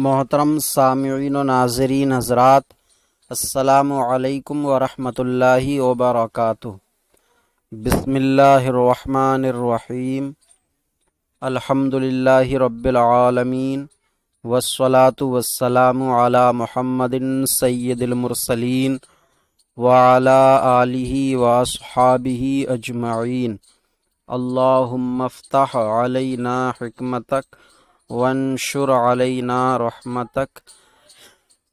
محترم سامعین و ناظرین حضرات، السلام علیکم ورحمۃ اللہ وبرکاتہ۔ بسم اللہ الرحمن الرحیم، الحمد للہ رب العالمین، والصلاة والسلام علی محمد سید المرسلین وعلی آلہ واصحابہ اجمعین۔ اللہم افتح علینا حکمتک وانشر علینا رحمتک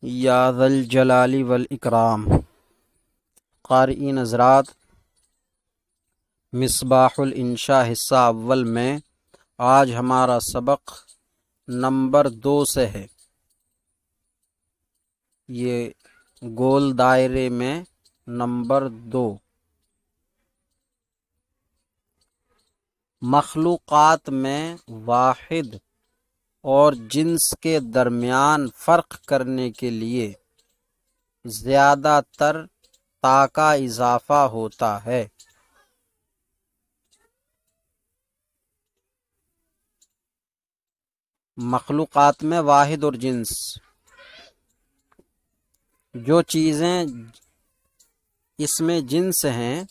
یا ذا الجلال والاکرام۔ قارئین حضرات، مصباح الانشاء حصہ اول میں آج ہمارا سبق نمبر 2 سے ہے۔ یہ گول دائرے میں نمبر 2، مخلوقات میں واحد اور جنس کے درمیان فرق کرنے کے لیے زیادہ تر تا کا اضافہ ہوتا ہے۔ مخلوقات میں واحد اور جنس، جو چیزیں اس میں جنس ہیں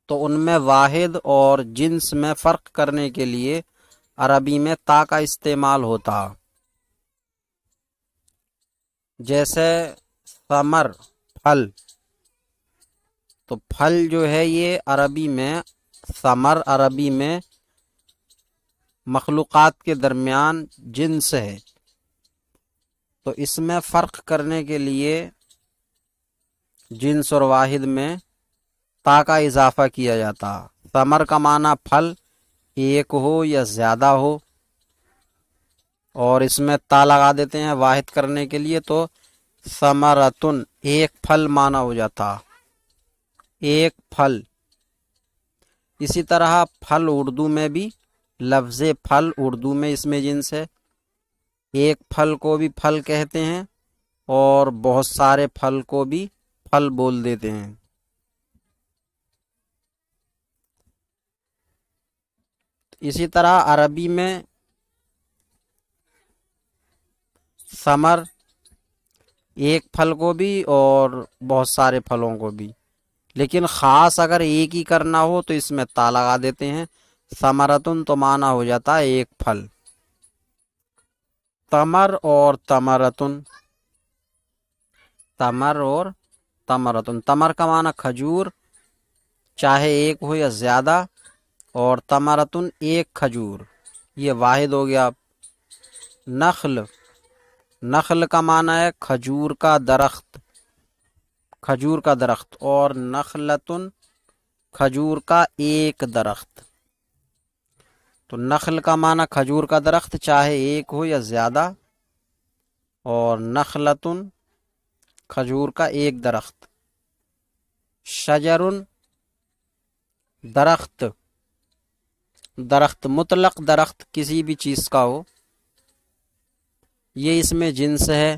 تو ان میں واحد اور جنس میں فرق کرنے کے لیے عربی میں تا کا استعمال ہوتا۔ جیسے ثمر، پھل، تو پھل جو ہے یہ عربی میں ثمر، عربی میں مخلوقات کے درمیان جنس ہے، تو اس میں فرق کرنے کے لیے جنس اور واحد میں تا کا اضافہ کیا جاتا۔ ثمر کا معنی پھل، ایک ہو یا زیادہ ہو، اور اس میں تا لگا دیتے ہیں واحد کرنے کے لیے، تو ثمرتن، ایک پھل معنی ہو جاتا، ایک پھل۔ اسی طرح پھل اردو میں بھی، لفظ پھل اردو میں اس میں جنس ہے، ایک پھل کو بھی پھل کہتے ہیں اور بہت سارے پھل کو بھی پھل بول دیتے ہیں۔ اسی طرح عربی میں ثمر، ایک پھل کو بھی اور بہت سارے پھلوں کو بھی، لیکن خاص اگر ایک ہی کرنا ہو تو اس میں تا لگا دیتے ہیں، ثمرتن تو معنی ہو جاتا ہے ایک پھل۔ تمر اور تمرتن، تمر اور تمرتن، تمر کا معنی کھجور، چاہے ایک ہو یا زیادہ، اور تمرتن ایک کھجور، یہ واحد ہو گیا۔ نخل، نخل کا معنی ہے کھجور کا درخت، کھجور کا درخت، اور نخلتن کھجور کا ایک درخت، تو نخل کا معنی کھجور کا درخت چاہے ایک ہو یا زیادہ، اور نخلتن کھجور کا ایک درخت۔ شجرن، درخت، درخت مطلق درخت کسی بھی چیز کا ہو، یہ اس میں جنس ہے،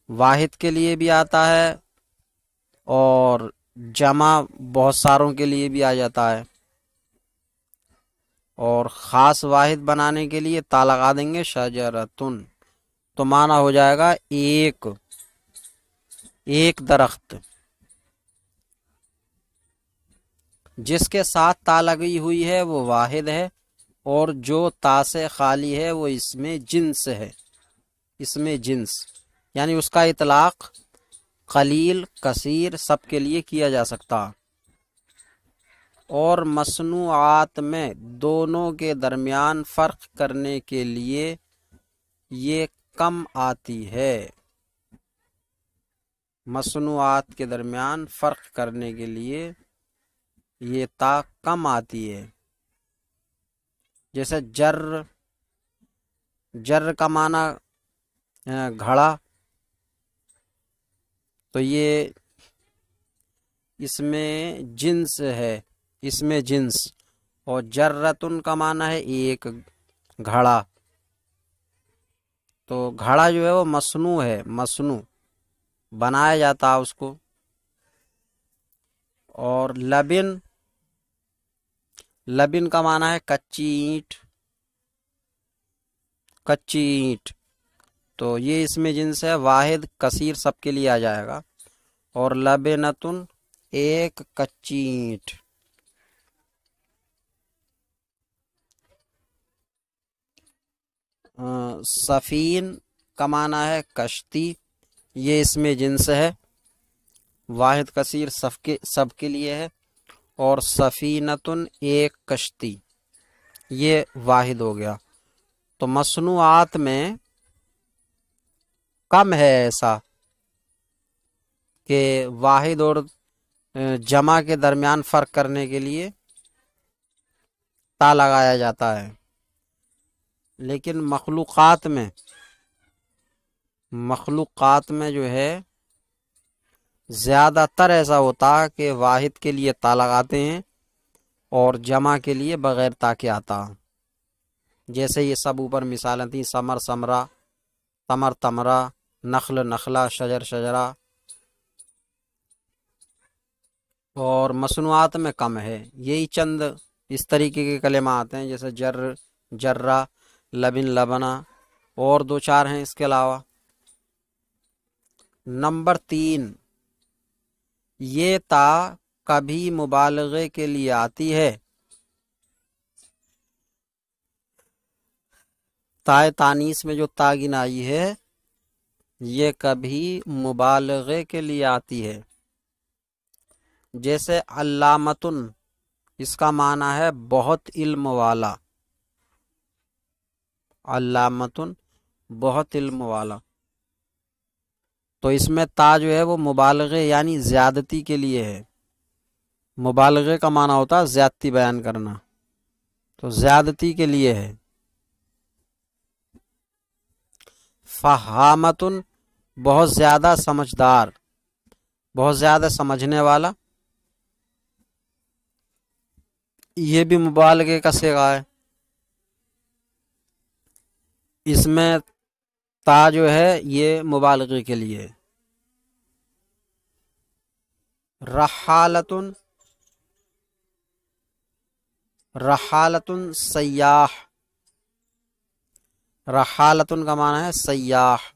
واحد کے لیے بھی آتا ہے اور جمع بہت ساروں کے لیے بھی آ جاتا ہے، اور خاص واحد بنانے کے لیے تا لگا دیں گے شجرتن، تو معنی ہو جائے گا ایک، ایک درخت۔ جس کے ساتھ تا لگی ہوئی ہے وہ واحد ہے، اور جو تا سے خالی ہے وہ اس میں جنس ہے، اس میں جنس، یعنی اس کا اطلاق قلیل، کثیر سب کے لیے کیا جا سکتا۔ اور مصنوعات میں دونوں کے درمیان فرق کرنے کے لیے یہ کم آتی ہے، مصنوعات کے درمیان فرق کرنے کے لیے یہ تا کم آتی ہے۔ جیسے جر، جر کا معنی گھڑا، تو یہ اس میں جنس ہے، اس میں جنس، اور جرتن کا معنی ہے ایک گھڑا، تو گھڑا جو ہے وہ مصنوع ہے، مصنوع بنایا جاتا اس کو۔ اور لبن، لبن کا معنی ہے کچی اینٹ، کچی اینٹ، تو یہ اس میں جنس ہے، واحد کثیر سب کے لیے آ جائے گا، اور لبنتن ایک کچی اینٹ۔ سفین کا معنی ہے کشتی، یہ اس میں جنس ہے، واحد کثیر سب کے لیے ہے، اور سفینتن ایک کشتی، یہ واحد ہو گیا۔ تو مصنوعات میں کم ہے ایسا کہ واحد اور جمع کے درمیان فرق کرنے کے لیے تا لگایا جاتا ہے، لیکن مخلوقات میں جو ہے زیادہ تر ایسا ہوتا ہے کہ واحد کے لیے تا لگاتے ہیں اور جمع کے لیے بغیر تا کے آتا، جیسے یہ سب اوپر مثالیں تھیں، ثمر ثمرہ، تمر تمرہ، نخل نخلہ، شجر شجرہ، اور مصنوعات میں کم ہے۔ یہی چند اس طریقے کے کلمات ہیں، جیسے جر جرہ، لبن لبنہ، اور دو چار ہیں اس کے علاوہ۔ نمبر 3، یہ تا کبھی مبالغے کے لیے آتی ہے، تائے تانیث میں جو تا گنائی ہے یہ کبھی مبالغے کے لیے آتی ہے، جیسے علامتن، اس کا معنی ہے بہت علم والا، علامتن بہت علم والا، تو اس میں تا جو ہے وہ مبالغے یعنی زیادتی کے لیے ہے۔ مبالغے کا معنی ہوتا ہے زیادتی بیان کرنا، تو زیادتی کے لیے ہے۔ فہامتن بہت زیادہ سمجھدار، بہت زیادہ سمجھنے والا، یہ بھی مبالغے کا صیغہ ہے، اس میں تا جو ہے یہ مبالغے کے لیے۔ رحالتن، رحالتن سیاح، رحالتن کا معنی ہے سیاح،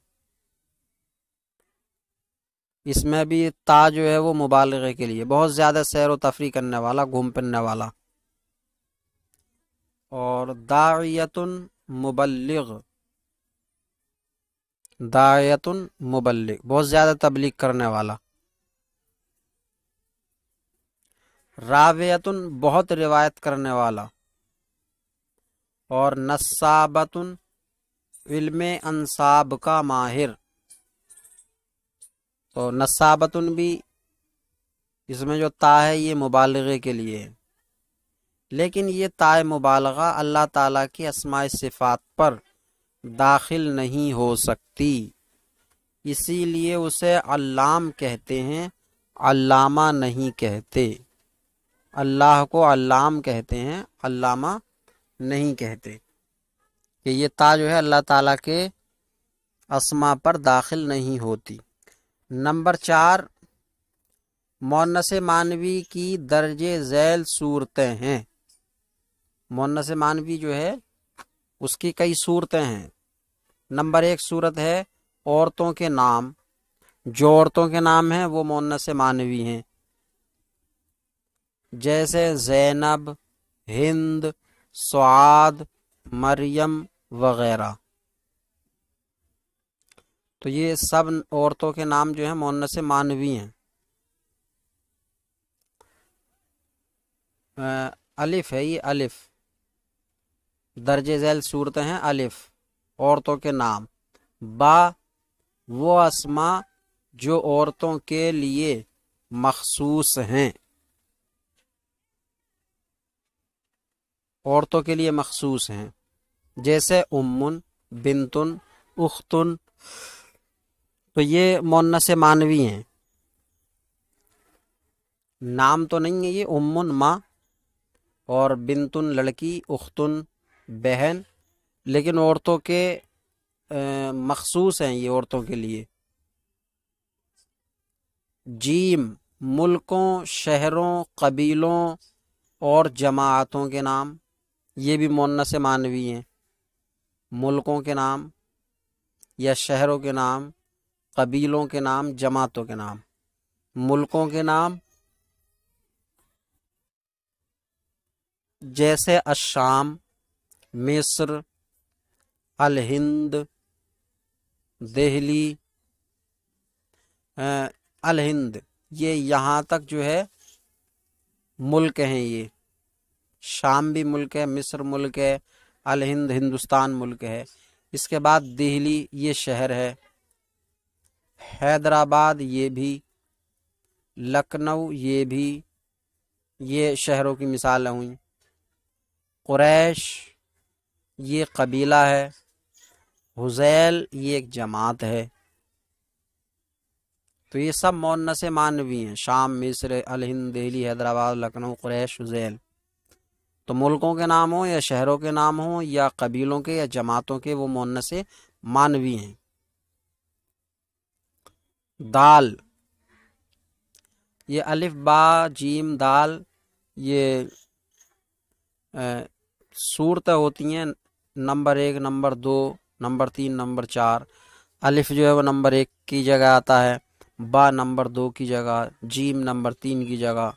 اس میں بھی تا جو ہے وہ مبالغے کے لیے، بہت زیادہ سیر و تفریح کرنے والا، گھوم پھرنے والا۔ اور داعیتن مبلغ، داعیتن مبلغ بہت زیادہ تبلیغ کرنے والا۔ راویتن بہت روایت کرنے والا، اور نصابتن علم انصاب کا ماہر، تو نصابتن بھی اس میں جو تا ہے یہ مبالغے کے لیے ہے، لیکن یہ تا مبالغہ اللہ تعالیٰ کی اسماء صفات پر داخل نہیں ہو سکتی، اسی لیے اسے علام کہتے ہیں، علامہ نہیں کہتے۔ اللہ کو علام کہتے ہیں، علامہ نہیں کہتے، کہ یہ تا جو ہے اللہ تعالیٰ کے اسماء پر داخل نہیں ہوتی۔ نمبر 4، مؤنث معنوی کی درجے ذیل صورتیں ہیں۔ مؤنث معنوی جو ہے اس کی کئی صورتیں ہیں۔ نمبر 1 صورت ہے عورتوں کے نام، جو عورتوں کے نام ہیں وہ مؤنث معنوی ہیں، جیسے زینب، ہند، سعاد، مریم وغیرہ، تو یہ سب عورتوں کے نام جو ہیں مؤنث معنوی ہیں۔ الف ہے، یہ الف درجے ذیل صورتیں ہیں، الف عورتوں کے نام، با وہ اسماء جو عورتوں کے لیے مخصوص ہیں، عورتوں کے لیے مخصوص ہیں، جیسے امن، بنتن، اختن، تو یہ مؤنث معنوی ہیں، نام تو نہیں ہے یہ، امن ماں اور بنتن لڑکی، اختن بہن، لیکن عورتوں کے مخصوص ہیں یہ، عورتوں کے لیے۔ جیم ملکوں، شہروں، قبیلوں اور جماعتوں کے نام، یہ بھی مؤنث معنوی ہیں۔ ملکوں کے نام یا شہروں کے نام، قبیلوں کے نام، جماعتوں کے نام۔ ملکوں کے نام جیسے الشام، مصر، الہند، دہلی، الہند، یہ یہاں تک جو ہے ملک ہیں۔ یہ شام بھی ملک ہے، مصر ملک ہے، الہند ہندوستان ملک ہے۔ اس کے بعد دہلی یہ شہر ہے، حیدرآباد یہ بھی، لکھنؤ یہ بھی، یہ شہروں کی مثالیں ہوئیں۔ قریش یہ قبیلہ ہے، حذیل یہ ایک جماعت ہے۔ تو یہ سب مؤنث معنوی ہیں، شام، مصر، الہند، دہلی، حیدرآباد، لکھنؤ، قریش، حذیل۔ تو ملکوں کے نام ہوں یا شہروں کے نام ہوں یا قبیلوں کے یا جماعتوں کے، وہ مؤنث معنوی ہیں۔ دال، یہ الف با جیم دال، یہ صورتیں ہوتی ہیں، نمبر 1، نمبر 2، نمبر 3، نمبر 4۔ الف جو ہے وہ نمبر 1 کی جگہ آتا ہے، با نمبر 2 کی جگہ، جیم نمبر 3 کی جگہ،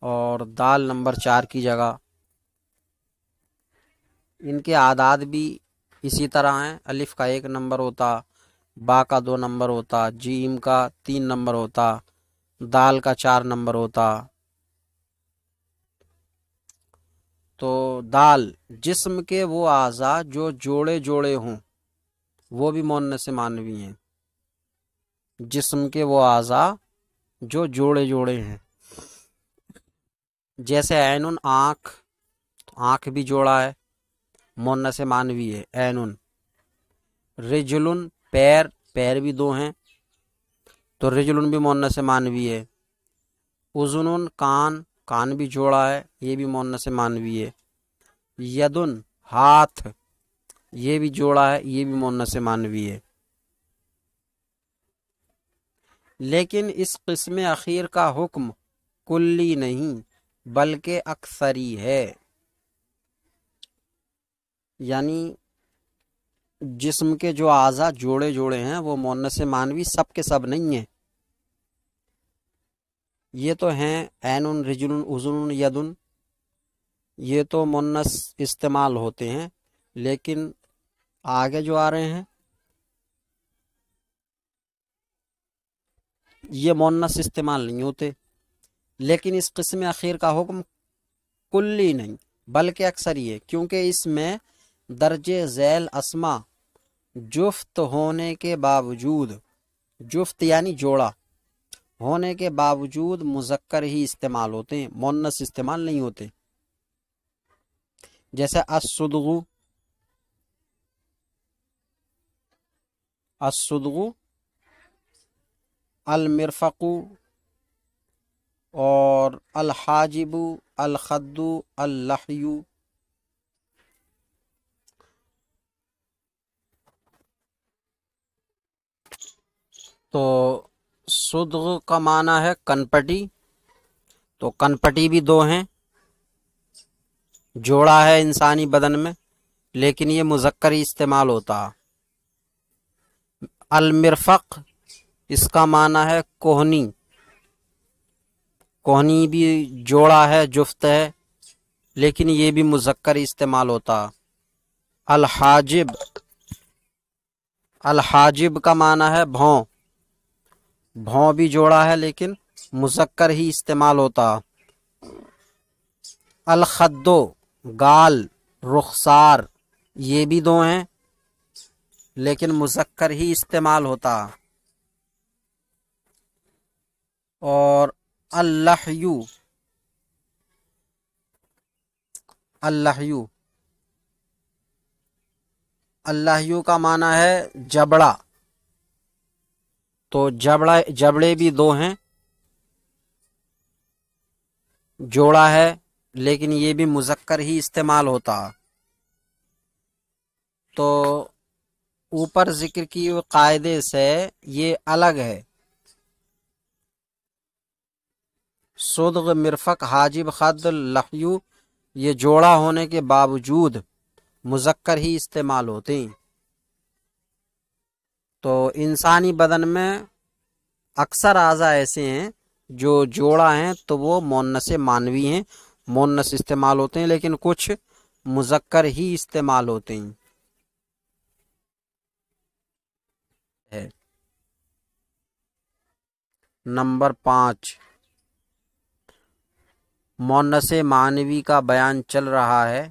اور دال نمبر 4 کی جگہ۔ ان کے اعداد بھی اسی طرح ہیں، الف کا 1 نمبر ہوتا، با کا 2 نمبر ہوتا، جیم کا 3 نمبر ہوتا، دال کا 4 نمبر ہوتا۔ تو دال، جسم کے وہ اعضاء جو جوڑے جوڑے ہوں، وہ بھی مؤنث معنوی ہیں۔ جسم کے وہ اعضاء جو جوڑے جوڑے ہیں، جیسے عین، آنکھ، آنکھ بھی جوڑا ہے، مؤنث معنوی ہے عین۔ رجل، پیر، پیر بھی 2 ہیں، تو رجل بھی مؤنث معنوی ہے۔ اذن، کان، کان بھی جوڑا ہے، یہ بھی مؤنث معنوی ہے۔ یدن، ہاتھ، یہ بھی جوڑا ہے، یہ بھی مؤنث معنوی ہے۔ لیکن اس قسم اخیر کا حکم کلی نہیں بلکہ اکثری ہے، یعنی جسم کے جو اعضاء جوڑے جوڑے ہیں وہ مؤنث معنوی سب کے سب نہیں ہیں۔ یہ تو ہیں عین، رجل، اذن، یدن، یہ تو مؤنث استعمال ہوتے ہیں، لیکن آگے جو آ رہے ہیں یہ مؤنث استعمال نہیں ہوتے۔ لیکن اس قسم اخیر کا حکم کلی نہیں بلکہ اکثری ہے، کیونکہ اس میں درجے ذیل اسما جفت ہونے کے باوجود، جفت یعنی جوڑا ہونے کے باوجود مذکر ہی استعمال ہوتے ہیں، مؤنث استعمال نہیں ہوتے۔ جیسے الصدغ، الصدغ، المرفق، اور الحاجب، الخد، اللحی۔ تو صدغ کا معنی ہے کنپٹی، تو کنپٹی بھی 2 ہیں، جوڑا ہے انسانی بدن میں، لیکن یہ مذکر ہی استعمال ہوتا۔ المرفق، اس کا معنی ہے کوہنی، کوہنی بھی جوڑا ہے، جفت ہے، لیکن یہ بھی مذکر ہی استعمال ہوتا۔ الحاجب، الحاجب کا معنی ہے بھون، بھون بھی جوڑا ہے لیکن مذکر ہی استعمال ہوتا۔ الخدو، گال، رخسار، یہ بھی 2 ہیں لیکن مذکر ہی استعمال ہوتا۔ اور اللحیو، اللحیو، اللحیو کا معنی ہے جبڑا، تو جبڑے بھی 2 ہیں، جوڑا ہے لیکن یہ بھی مذکر ہی استعمال ہوتا۔ تو اوپر ذکر کی قاعدے سے یہ الگ ہے۔ صدغ، مرفق، حاجب، خد، لحیو، یہ جوڑا ہونے کے باوجود مذکر ہی استعمال ہوتے ہیں۔ تو انسانی بدن میں اکثر اعضاء ایسے ہیں جو جوڑا ہیں تو وہ مؤنث مانوی ہیں، مؤنث استعمال ہوتے ہیں، لیکن کچھ مذکر ہی استعمال ہوتے ہیں۔ نمبر 5، مؤنث مانوی کا بیان چل رہا ہے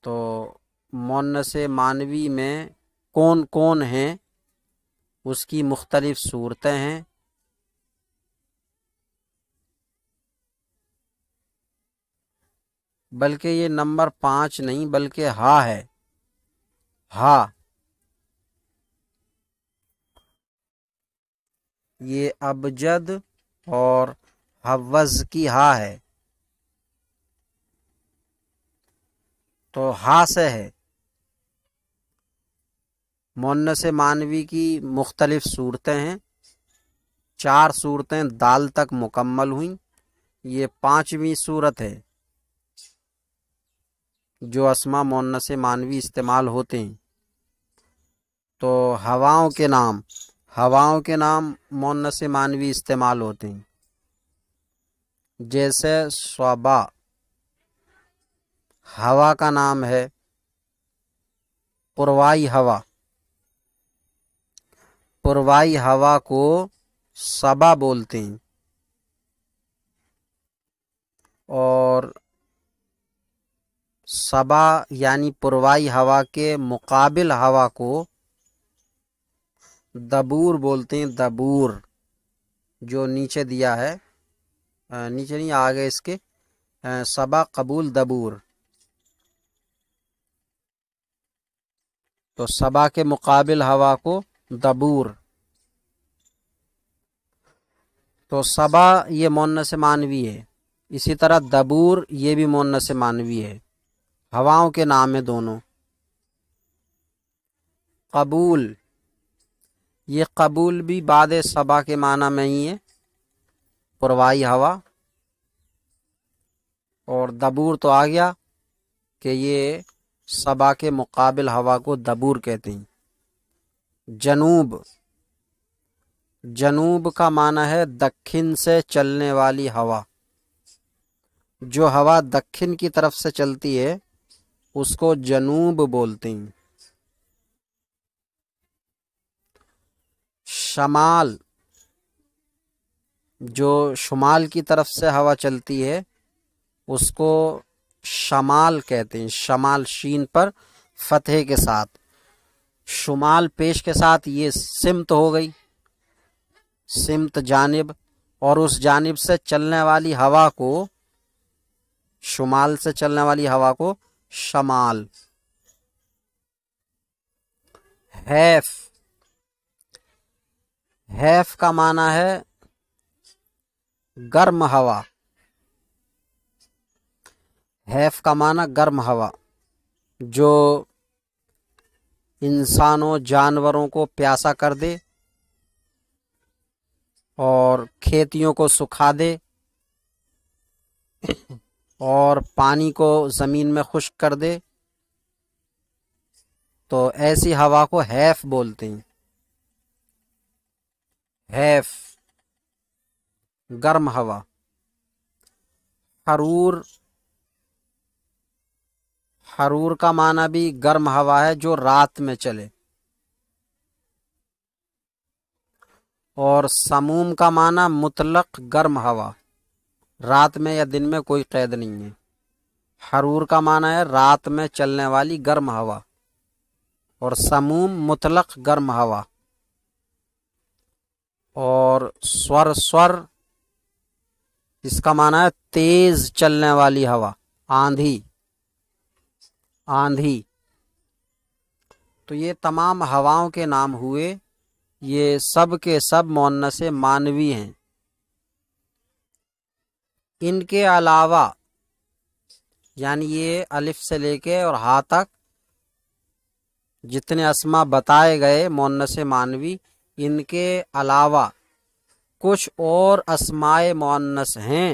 تو مؤنث مانوی میں کون کون ہیں، اس کی مختلف صورتیں ہیں۔ بلکہ یہ نمبر 5 نہیں بلکہ ہا ہے، ہا، یہ ابجد اور حوض کی ہا ہے، تو ہا سے ہے۔ مؤنث مانوی کی مختلف صورتیں ہیں، 4 صورتیں دال تک مکمل ہوئیں، یہ 5ویں صورت ہے جو اسماء مؤنث مانوی استعمال ہوتے ہیں۔ تو ہواؤں کے نام مؤنث مانوی استعمال ہوتے ہیں، جیسے صبا، ہوا کا نام ہے پروائی ہوا، پروائی ہوا کو صبا بولتے ہیں، اور صبا یعنی پروائی ہوا کے مقابل ہوا کو دبور بولتے ہیں، دبور، جو نیچے دیا ہے، نیچے نہیں آگے اس کے، صبا قبول دبور، تو صبا کے مقابل ہوا کو دبور، تو صبا یہ مؤنث مانوی ہے، اسی طرح دبور یہ بھی مؤنث مانوی ہے، ہواؤں کے نام ہیں دونوں۔ قبول، یہ قبول بھی بعد صبا کے معنی میں ہی ہے، پروائی ہوا، اور دبور تو آ گیا کہ یہ صبا کے مقابل ہوا کو دبور کہتے ہیں۔ جنوب، جنوب کا معنی ہے دکن سے چلنے والی ہوا، جو ہوا دکن کی طرف سے چلتی ہے اس کو جنوب بولتے ہیں۔ شمال، جو شمال کی طرف سے ہوا چلتی ہے اس کو شمال کہتے ہیں، شمال شین پر فتحے کے ساتھ، شمال پیش کے ساتھ، یہ سمت ہو گئی، سمت جانب، اور اس جانب سے چلنے والی ہوا کو، شمال سے چلنے والی ہوا کو شمال۔ حیف، حیف کا معنی ہے گرم ہوا، حیف کا معنی گرم ہوا، جو انسانوں جانوروں کو پیاسا کر دے اور کھیتیوں کو سکھا دے اور پانی کو زمین میں خشک کر دے، تو ایسی ہوا کو حیف بولتے ہیں۔ حیف، گرم ہوا۔ حرور، حرور کا معنی بھی گرم ہوا ہے جو رات میں چلے، اور سموم کا معنی مطلق گرم ہوا، رات میں یا دن میں کوئی قید نہیں ہے۔ حرور کا معنی ہے رات میں چلنے والی گرم ہوا، اور سموم مطلق گرم ہوا۔ اور سور، سور اس کا معنی ہے تیز چلنے والی ہوا، آندھی، آندھی۔ تو یہ تمام ہواؤں کے نام ہوئے، یہ سب کے سب مؤنث مانوی ہیں۔ ان کے علاوہ یعنی یہ الف سے لے کے اور ہا تک جتنے اسما بتائے گئے مؤنث مانوی، ان کے علاوہ کچھ اور اسماء مؤنث ہیں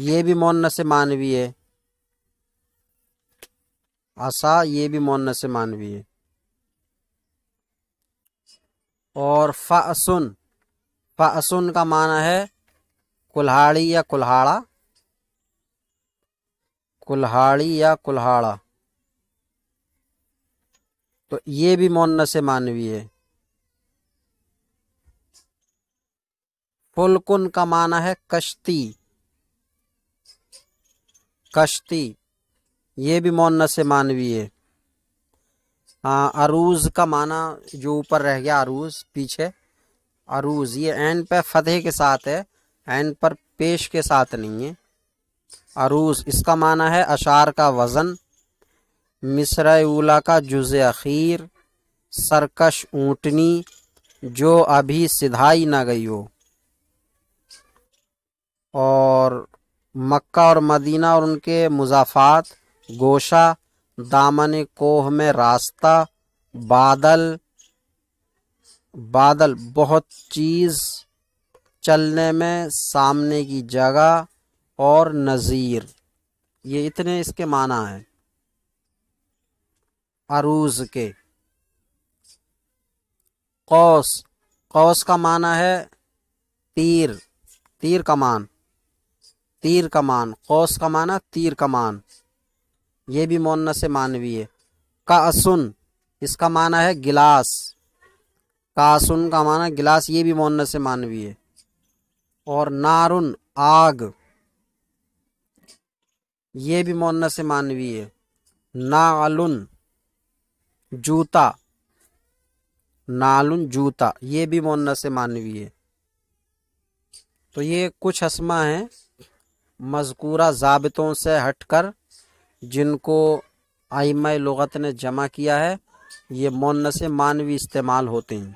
یہ بھی مؤنث معنوی ہے، عصا یہ بھی مؤنث معنوی ہے۔ اور فأسن، فأسن کا معنی ہے کلہاڑی یا کلہاڑا، کلہاڑی یا کلہاڑا، تو یہ بھی مؤنث معنوی ہے۔ فلکن کا معنی ہے کشتی، کشتی یہ بھی مؤنث معنوی ہے۔ عروض کا معنی جو اوپر رہ گیا، عروض پیچھے، عروض یہ عین پہ فتح کے ساتھ ہے، عین پر پیش کے ساتھ نہیں ہے۔ عروض اس کا معنی ہے اشعار کا وزن، مصرع اولی کا جز اخیر، سرکش اونٹنی جو ابھی سدھائی نہ گئی ہو۔ اور مکہ اور مدینہ اور ان کے مضافات، گوشہ، دامن کوہ میں راستہ، بادل، بادل بہت چیز، چلنے میں سامنے کی جگہ، اور نظیر، یہ اتنے اس کے معنی ہیں عروض کے۔ قوس، قوس کا معنی ہے تیر، تیر کمان، تیر کمان، قوس کا معنی تیر کمان، یہ بھی مؤنث معنوی ہے۔ کاسن اس کا معنی ہے گلاس، کاسن کا معنی گلاس، یہ بھی مؤنث معنوی ہے۔ اور نارن آگ، یہ بھی مؤنث معنوی ہے۔ نعلن جوتا، نعلن جوتا، یہ بھی مؤنث معنوی ہے۔ تو یہ کچھ اسما ہیں مذکورہ ضابطوں سے ہٹ کر جن کو ائمہ لغت نے جمع کیا ہے، یہ مؤنث معنوی استعمال ہوتے ہیں۔